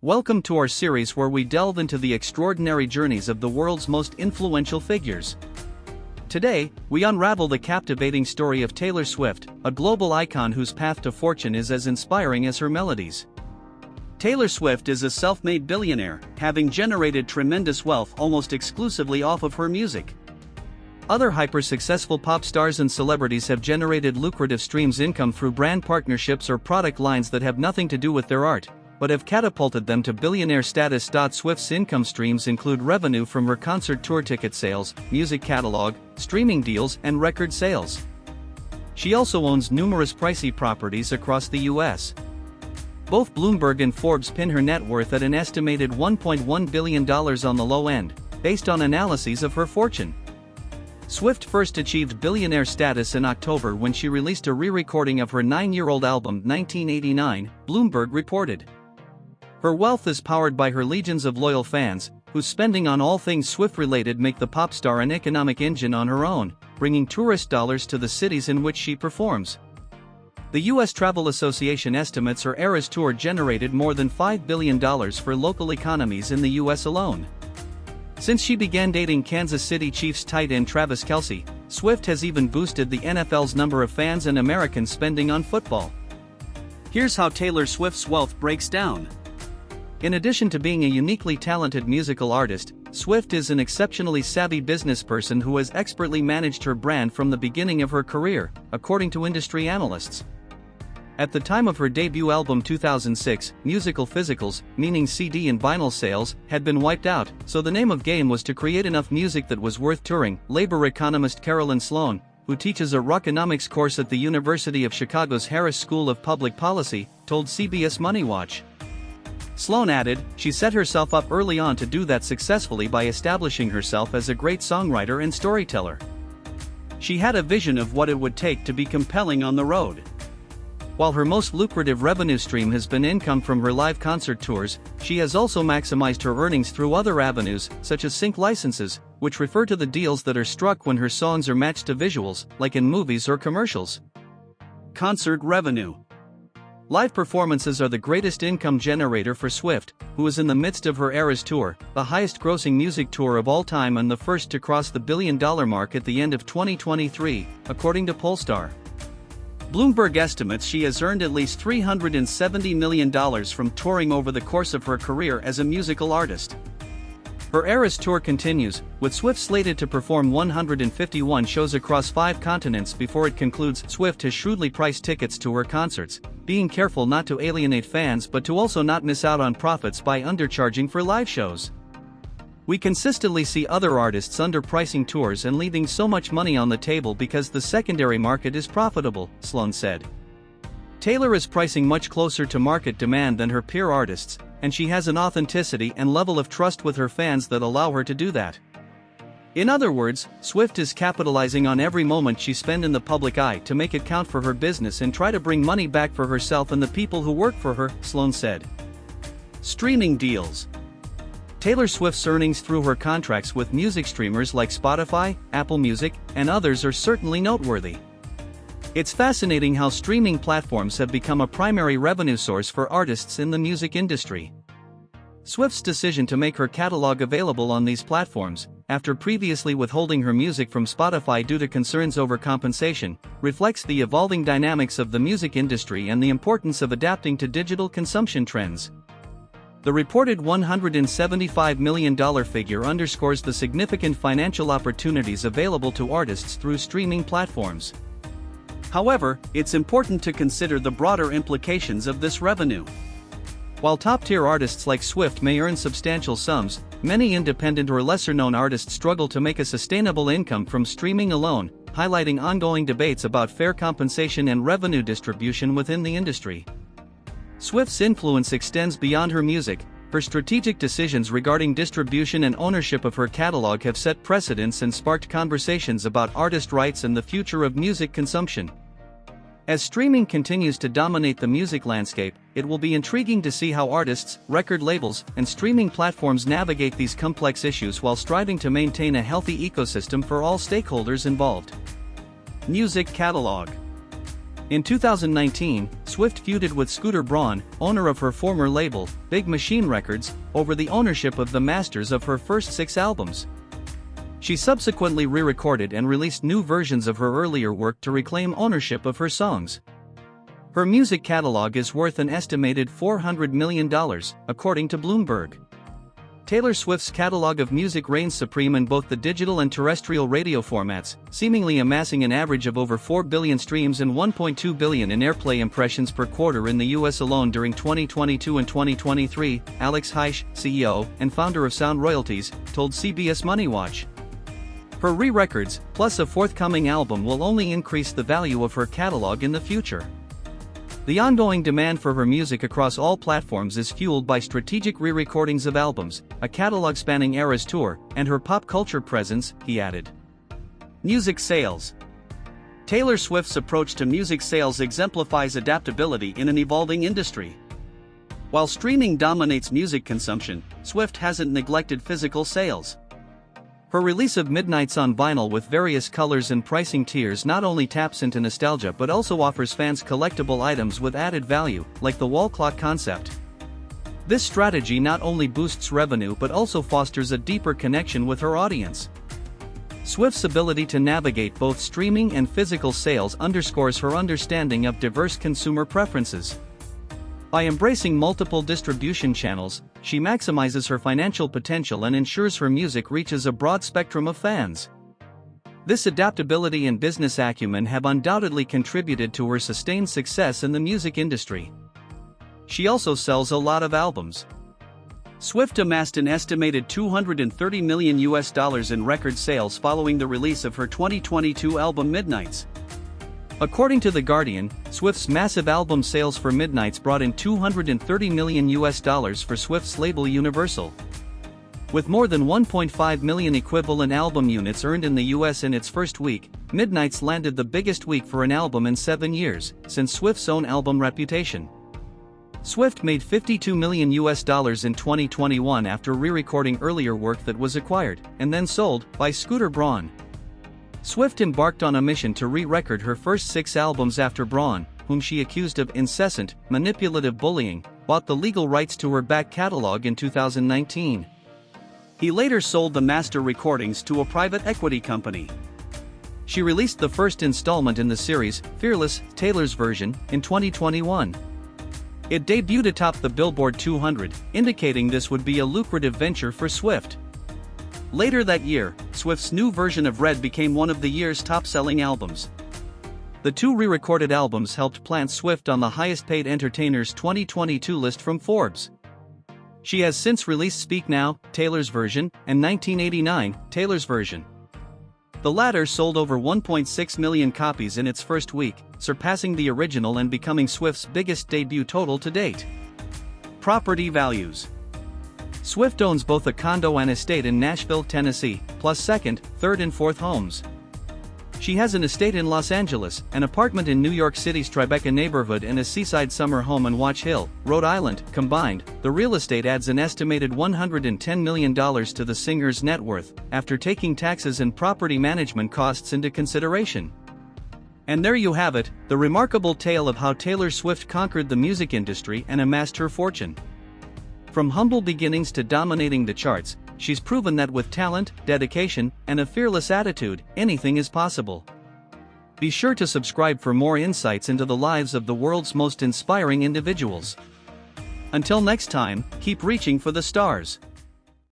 Welcome to our series where we delve into the extraordinary journeys of the world's most influential figures. Today, we unravel the captivating story of Taylor Swift, a global icon whose path to fortune is as inspiring as her melodies. Taylor Swift is a self-made billionaire, having generated tremendous wealth almost exclusively off of her music. Other hyper-successful pop stars and celebrities have generated lucrative streams income through brand partnerships or product lines that have nothing to do with their art, but have catapulted them to billionaire status. Swift's income streams include revenue from her concert tour ticket sales, music catalog, streaming deals, and record sales. She also owns numerous pricey properties across the US. Both Bloomberg and Forbes pin her net worth at an estimated $1.1 billion on the low end, based on analyses of her fortune. Swift first achieved billionaire status in October when she released a re-recording of her 9-year-old album 1989, Bloomberg reported. Her wealth is powered by her legions of loyal fans, whose spending on all things Swift-related make the pop star an economic engine on her own, bringing tourist dollars to the cities in which she performs. The U.S. Travel Association estimates her Eras Tour generated more than $5 billion for local economies in the U.S. alone. Since she began dating Kansas City Chiefs tight end Travis Kelce, Swift has even boosted the NFL's number of fans and American spending on football. Here's how Taylor Swift's wealth breaks down. In addition to being a uniquely talented musical artist, Swift is an exceptionally savvy businessperson who has expertly managed her brand from the beginning of her career, according to industry analysts. At the time of her debut album 2006, musical physicals, meaning CD and vinyl sales, had been wiped out, so the name of game was to create enough music that was worth touring. Labor economist Carolyn Sloan, who teaches a rockonomics course at the University of Chicago's Harris School of Public Policy, told CBS Money Watch. Sloan added, she set herself up early on to do that successfully by establishing herself as a great songwriter and storyteller. She had a vision of what it would take to be compelling on the road. While her most lucrative revenue stream has been income from her live concert tours, she has also maximized her earnings through other avenues, such as sync licenses, which refer to the deals that are struck when her songs are matched to visuals, like in movies or commercials. Concert revenue. Live performances are the greatest income generator for Swift, who is in the midst of her Eras Tour, the highest-grossing music tour of all time and the first to cross the billion-dollar mark at the end of 2023, according to Pollstar. Bloomberg estimates she has earned at least $370 million from touring over the course of her career as a musical artist. Her Eras Tour continues, with Swift slated to perform 151 shows across 5 continents before it concludes. Swift has shrewdly priced tickets to her concerts, being careful not to alienate fans but to also not miss out on profits by undercharging for live shows. We consistently see other artists underpricing tours and leaving so much money on the table because the secondary market is profitable, Sloan said. Taylor is pricing much closer to market demand than her peer artists, and she has an authenticity and level of trust with her fans that allow her to do that. In other words, Swift is capitalizing on every moment she spends in the public eye to make it count for her business and try to bring money back for herself and the people who work for her, Sloan said. Streaming deals. Taylor Swift's earnings through her contracts with music streamers like Spotify, Apple Music, and others are certainly noteworthy. It's fascinating how streaming platforms have become a primary revenue source for artists in the music industry. Swift's decision to make her catalog available on these platforms, after previously withholding her music from Spotify due to concerns over compensation, reflects the evolving dynamics of the music industry and the importance of adapting to digital consumption trends. The reported $175 million figure underscores the significant financial opportunities available to artists through streaming platforms. However, it's important to consider the broader implications of this revenue. While top-tier artists like Swift may earn substantial sums, many independent or lesser-known artists struggle to make a sustainable income from streaming alone, highlighting ongoing debates about fair compensation and revenue distribution within the industry. Swift's influence extends beyond her music. Her strategic decisions regarding distribution and ownership of her catalog have set precedents and sparked conversations about artist rights and the future of music consumption. As streaming continues to dominate the music landscape, it will be intriguing to see how artists, record labels, and streaming platforms navigate these complex issues while striving to maintain a healthy ecosystem for all stakeholders involved. Music catalog. In 2019, Swift feuded with Scooter Braun, owner of her former label, Big Machine Records, over the ownership of the masters of her first 6 albums. She subsequently re-recorded and released new versions of her earlier work to reclaim ownership of her songs. Her music catalog is worth an estimated $400 million, according to Bloomberg. Taylor Swift's catalog of music reigns supreme in both the digital and terrestrial radio formats, seemingly amassing an average of over 4 billion streams and 1.2 billion in airplay impressions per quarter in the US alone during 2022 and 2023, Alex Heish, CEO and founder of Sound Royalties, told CBS Money Watch. Her re-records, plus a forthcoming album, will only increase the value of her catalog in the future. The ongoing demand for her music across all platforms is fueled by strategic re-recordings of albums, a catalog-spanning Eras tour, and her pop culture presence, he added. Music sales. Taylor Swift's approach to music sales exemplifies adaptability in an evolving industry. While streaming dominates music consumption, Swift hasn't neglected physical sales. Her release of Midnights on vinyl with various colors and pricing tiers not only taps into nostalgia but also offers fans collectible items with added value, like the wall clock concept. This strategy not only boosts revenue but also fosters a deeper connection with her audience. Swift's ability to navigate both streaming and physical sales underscores her understanding of diverse consumer preferences. By embracing multiple distribution channels, she maximizes her financial potential and ensures her music reaches a broad spectrum of fans. This adaptability and business acumen have undoubtedly contributed to her sustained success in the music industry. She also sells a lot of albums. Swift amassed an estimated $230 million in record sales following the release of her 2022 album Midnights. According to The Guardian, Swift's massive album sales for Midnights brought in $230 million for Swift's label Universal. With more than 1.5 million equivalent album units earned in the US in its first week, Midnights landed the biggest week for an album in 7 years, since Swift's own album Reputation. Swift made $52 million in 2021 after re-recording earlier work that was acquired, and then sold, by Scooter Braun. Swift embarked on a mission to re-record her first 6 albums after Braun, whom she accused of incessant, manipulative bullying, bought the legal rights to her back catalog in 2019. He later sold the master recordings to a private equity company. She released the first installment in the series, Fearless, Taylor's Version, in 2021. It debuted atop the Billboard 200, indicating this would be a lucrative venture for Swift. Later that year, Swift's new version of Red became one of the year's top-selling albums. The 2 re-recorded albums helped plant Swift on the highest-paid entertainers 2022 list from Forbes. She has since released Speak Now, Taylor's Version, and 1989, Taylor's Version. The latter sold over 1.6 million copies in its first week, surpassing the original and becoming Swift's biggest debut total to date. Property values. Swift owns both a condo and estate in Nashville, Tennessee, plus second, third and fourth homes. She has an estate in Los Angeles, an apartment in New York City's Tribeca neighborhood and a seaside summer home in Watch Hill, Rhode Island. Combined, the real estate adds an estimated $110 million to the singer's net worth, after taking taxes and property management costs into consideration. And there you have it, the remarkable tale of how Taylor Swift conquered the music industry and amassed her fortune. From humble beginnings to dominating the charts, she's proven that with talent, dedication, and a fearless attitude, anything is possible. Be sure to subscribe for more insights into the lives of the world's most inspiring individuals. Until next time, keep reaching for the stars.